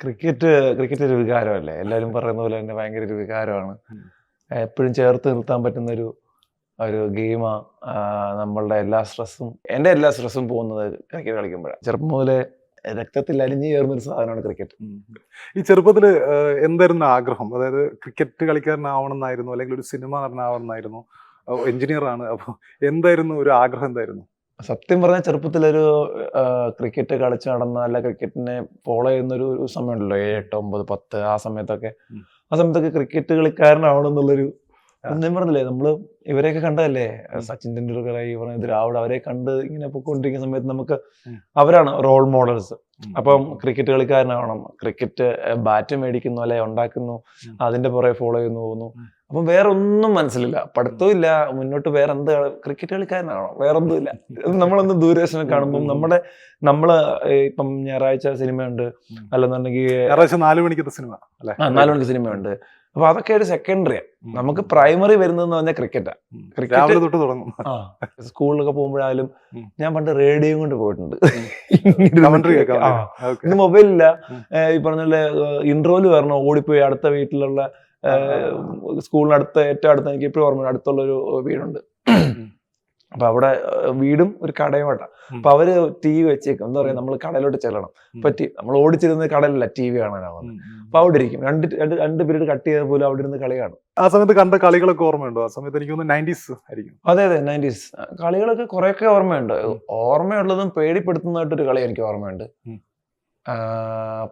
Cricket ഒരു വികാരമല്ലേ, എല്ലാവരും പറയുന്ന പോലെ തന്നെ ഭയങ്കര ഒരു വികാരമാണ്. എപ്പോഴും ചേർത്ത് നിർത്താൻ പറ്റുന്ന ഒരു ഗെയിമാ. നമ്മളുടെ എൻ്റെ എല്ലാ സ്ട്രെസ്സും പോകുന്നത് ക്രിക്കറ്റ് കളിക്കുമ്പോഴാണ്. ചെറുപ്പം മുതലേ രക്തത്തിൽ അലിഞ്ഞു ചേർന്നൊരു സാധനമാണ് ക്രിക്കറ്റ്. ഈ ചെറുപ്പത്തില് എന്തായിരുന്നു ആഗ്രഹം? അതായത് ക്രിക്കറ്റ് കളിക്കാരനാവണം എന്നായിരുന്നു, അല്ലെങ്കിൽ ഒരു സിനിമ നടനാവണം എന്നായിരുന്നു? എഞ്ചിനീയർ ആണ്, അപ്പൊ എന്തായിരുന്നു ഒരു ആഗ്രഹം? എന്തായിരുന്നു? സത്യം പറഞ്ഞാൽ ചെറുപ്പത്തിലൊരു ക്രിക്കറ്റ് കളിച്ച് നടന്ന, അല്ല ക്രിക്കറ്റിനെ ഫോളോ ചെയ്യുന്നൊരു സമയമുണ്ടല്ലോ, 7, 8, 9, 10 ആ സമയത്തൊക്കെ ക്രിക്കറ്റ് കളിക്കാരനാവണം എന്നുള്ളൊരു ഒന്നും പറഞ്ഞില്ലേ. നമ്മള് ഇവരെയൊക്കെ കണ്ടതല്ലേ, സച്ചിൻ ടെണ്ടുൽക്കർ, ഈ പറഞ്ഞ ദ്രാവിഡ്, അവരെ കണ്ട് ഇങ്ങനെ പൊയ്ക്കൊണ്ടിരിക്കുന്ന സമയത്ത് നമുക്ക് അവരാണ് റോൾ മോഡൽസ്. അപ്പം ക്രിക്കറ്റ് കളിക്കാരനാവണം, ക്രിക്കറ്റ് ബാറ്റ് മേടിക്കുന്നു അല്ലെ ഉണ്ടാക്കുന്നു, അതിന്റെ പുറകെ ഫോളോ ചെയ്യുന്നു പോകുന്നു. അപ്പം വേറെ ഒന്നും മനസ്സിലില്ല, പഠിത്തവും ഇല്ല, മുന്നോട്ട് വേറെ എന്ത്, ക്രിക്കറ്റ് കളിക്കാരനാവണം, വേറെ ഒന്നുമില്ല. നമ്മളൊന്ന് ദൂരദർശനം കാണുമ്പോൾ നമ്മള് ഇപ്പം ഞായറാഴ്ച സിനിമയുണ്ട്, അല്ലെന്നുണ്ടെങ്കിൽ 4 മണിക്കത്തെ സിനിമ അല്ലെ, 4 മണിക്ക് സിനിമയുണ്ട്. അപ്പൊ അതൊക്കെ ഒരു സെക്കൻഡറിയാ. നമുക്ക് പ്രൈമറി വരുന്നതെന്ന് പറഞ്ഞാൽ ക്രിക്കറ്റാ. രാവിലെ തൊട്ട് തുടങ്ങും. സ്കൂളിലൊക്കെ പോകുമ്പോഴായാലും ഞാൻ പണ്ട് റേഡിയോ കൊണ്ട് പോയിട്ടുണ്ട്. ഇന്ന് മൊബൈലില്ല, ഈ പറഞ്ഞ ഇൻട്രോല് വരണം, ഓടിപ്പോയി അടുത്ത വീട്ടിലുള്ള സ്കൂളിനടുത്ത് ഏറ്റവും അടുത്ത്, എനിക്ക് എപ്പോഴും ഓർമ്മ, അടുത്തുള്ള ഒരു വീടുണ്ട്. അപ്പൊ അവിടെ വീടും ഒരു കടയുമായിട്ടാ. അപ്പൊ അവര് TV വെച്ചേക്കും, എന്താ പറയാ, നമ്മൾ കടയിലോട്ട് ചെല്ലണം. പറ്റി നമ്മൾ ഓടിച്ചിരുന്നത് കടയിലല്ല, TV കാണാനാവുന്നത്. അപ്പൊ അവിടെ ഇരിക്കും, രണ്ട് പീരീഡ് കട്ട് ചെയ്ത പോലും അവിടെ ഇരുന്ന് കളി കാണും. ആ സമയത്ത് കണ്ട കളികളൊക്കെ ഓർമ്മയുണ്ടോ? ആ സമയത്ത് എനിക്ക് തോന്നുന്നു 90s ആയിരിക്കും. അതെ 90s കളികളൊക്കെ കുറെയൊക്കെ ഓർമ്മയുണ്ട്. ഓർമ്മയുള്ളതും പേടിപ്പെടുത്തുന്നതായിട്ടൊരു കളി എനിക്ക് ഓർമ്മയുണ്ട്.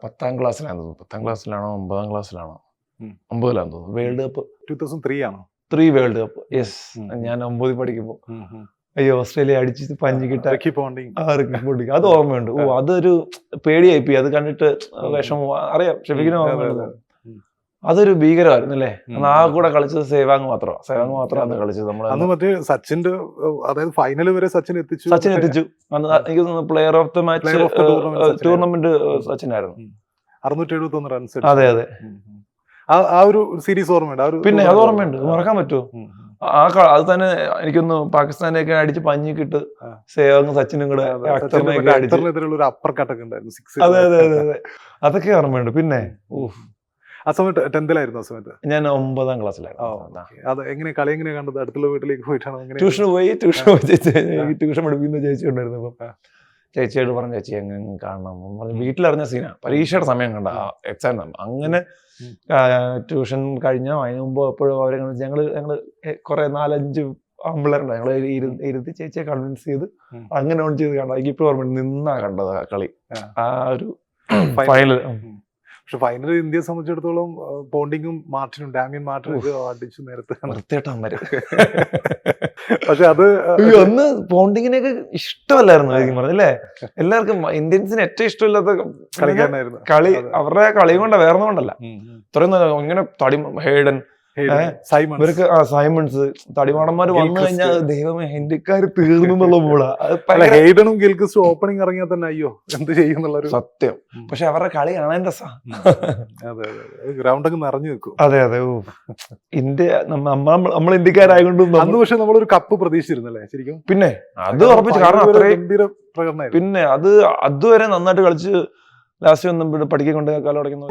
10ാം ക്ലാസ്സിലാണെന്ന് തോന്നുന്നു, 10ാം ക്ലാസ്സിലാണോ 9ാം ക്ലാസ്സിലാണോ, 9ലാന്ന് തോന്നുന്നു, വേൾഡ് കപ്പ് 2003 ആണോ? 3 വേൾഡ് കപ്പ്. യെസ്, ഞാൻ 9 പഠിക്കുമ്പോ അയ്യോ ഓസ്ട്രേലിയ അടിച്ച് പഞ്ഞിക്കിട്ട അത് ഓർമ്മയുണ്ട്. അതൊരു പേടിയായിപ്പോയി, അത് കണ്ടിട്ട് വിഷമം അറിയാം, ഷെഫീഖിന് ഓർമ്മയുണ്ട്. അതൊരു ഭീകരമായിരുന്നു അല്ലേ. ആ കൂടെ കളിച്ചത് സേവാങ് മാത്രമാണ് കളിച്ചത്. നമ്മൾ സച്ചിന്റെ, അതായത് ഫൈനൽ വരെ സച്ചിൻ എത്തിച്ചു. അന്ന് എനിക്ക് തോന്നുന്നു player of the match tournament സച്ചിനായിരുന്നു. 671 റൺസ്. അതെ. ആ ഒരു സീരീസ് ഓർമ്മയുണ്ട്. പിന്നെ അത് ഓർമ്മയുണ്ട്, മറക്കാൻ പറ്റുമോ? അത് തന്നെ എനിക്കൊന്ന് പാകിസ്ഥാനെയൊക്കെ അടിച്ച് പഞ്ഞിക്കിട്ട് സേവാങ് സച്ചിനും കൂടെ അപ്പർ കട്ടൊക്കെ ഉണ്ടായിരുന്നു. അതെ അതൊക്കെ ഓർമ്മയുണ്ട്. പിന്നെ ആ സമയത്ത് 10th-ലായിരുന്നു. ആ സമയത്ത് ഞാൻ 9ാം ക്ലാസ്സിലായിരുന്നു. അത് എങ്ങനെ കളി എങ്ങനെ കണ്ടത്? അടുത്തുള്ള വീട്ടിലേക്ക് പോയിട്ടാണ്? ട്യൂഷൻ പോയി ട്യൂഷൻ പഠിപ്പിക്കുന്ന ചേച്ചി ഉണ്ടായിരുന്നു. അപ്പം ചേച്ചിയോട് പറഞ്ഞ, ചേച്ചി എങ്ങനെ കാണണം പറഞ്ഞു. വീട്ടിലറിഞ്ഞ സീനാ, പരീക്ഷയുടെ സമയം കണ്ട, എക്സാം അങ്ങനെ ട്യൂഷൻ കഴിഞ്ഞ അതിന് മുമ്പ് എപ്പോഴും അവരെ ഞങ്ങള് കുറെ 4-5 ആമ്പിള്ളേരുണ്ട്, ഞങ്ങള് ഇരുത്തി ചേച്ചിയെ കൺവിൻസ് ചെയ്ത് അങ്ങനെ ഓൺ ചെയ്ത് കണ്ട. എനിക്ക് ഇപ്പൊ ഓർമ്മ നിന്നാ കണ്ടത് ആ കളി, ആ ഒരു ഫൈനൽ. പക്ഷെ ഫൈനൽ ഇന്ത്യയെ സംബന്ധിച്ചിടത്തോളം പോണ്ടിങ്ങും മാർട്ടിനും, ഡാമിയൻ മാർട്ടിനും അടിച്ചു നേരത്തെ നിർത്തിയിട്ടാൻ. പക്ഷെ അത് ഒന്ന് പോണ്ടിങ്ങിനെയൊക്കെ ഇഷ്ടമല്ലായിരുന്നു പറഞ്ഞല്ലേ. എല്ലാവർക്കും ഇന്ത്യൻസിന് ഏറ്റവും ഇഷ്ടമില്ലാത്ത കളിക്കാരനായിരുന്നു കളി. അവരുടെ കളി കൊണ്ട, വേറെ കൊണ്ടല്ല. ഇത്രയും ഇങ്ങനെ ഹെയ്ഡൻ, ഇവർക്ക് സൈമൺസ്, തടിമാടന്മാര് വന്നു കഴിഞ്ഞാൽ ദൈവമേ ഇന്ത്യക്കാര് തീർന്നു എന്നുള്ള മൂളാ. ഹെയ്ഡനും ഗിൽക്രിസ്റ്റും ഓപ്പണിംഗ് ഇറങ്ങിയാൽ തന്നെ അയ്യോ എന്ത് ചെയ്യുന്നുള്ള സത്യം. പക്ഷെ അവരുടെ കളി കാണാൻ രസാ. ഗ്രൗണ്ടൊക്കെ നിറഞ്ഞു നിൽക്കും. അതെ. ഇന്ത്യ നമ്മൾ ഇന്ത്യക്കാരായതുകൊണ്ട് അന്ന് പക്ഷെ നമ്മളൊരു കപ്പ് പ്രതീക്ഷിച്ചിരുന്നല്ലേ ശരിക്കും. പിന്നെ അത് ഉറപ്പിച്ചു, കാരണം പിന്നെ അത് അതുവരെ നന്നായിട്ട് കളിച്ച് ലാസ്റ്റ് വന്നപ്പോൾ പഠിക്കൊണ്ട് കാലം അടയ്ക്കുന്ന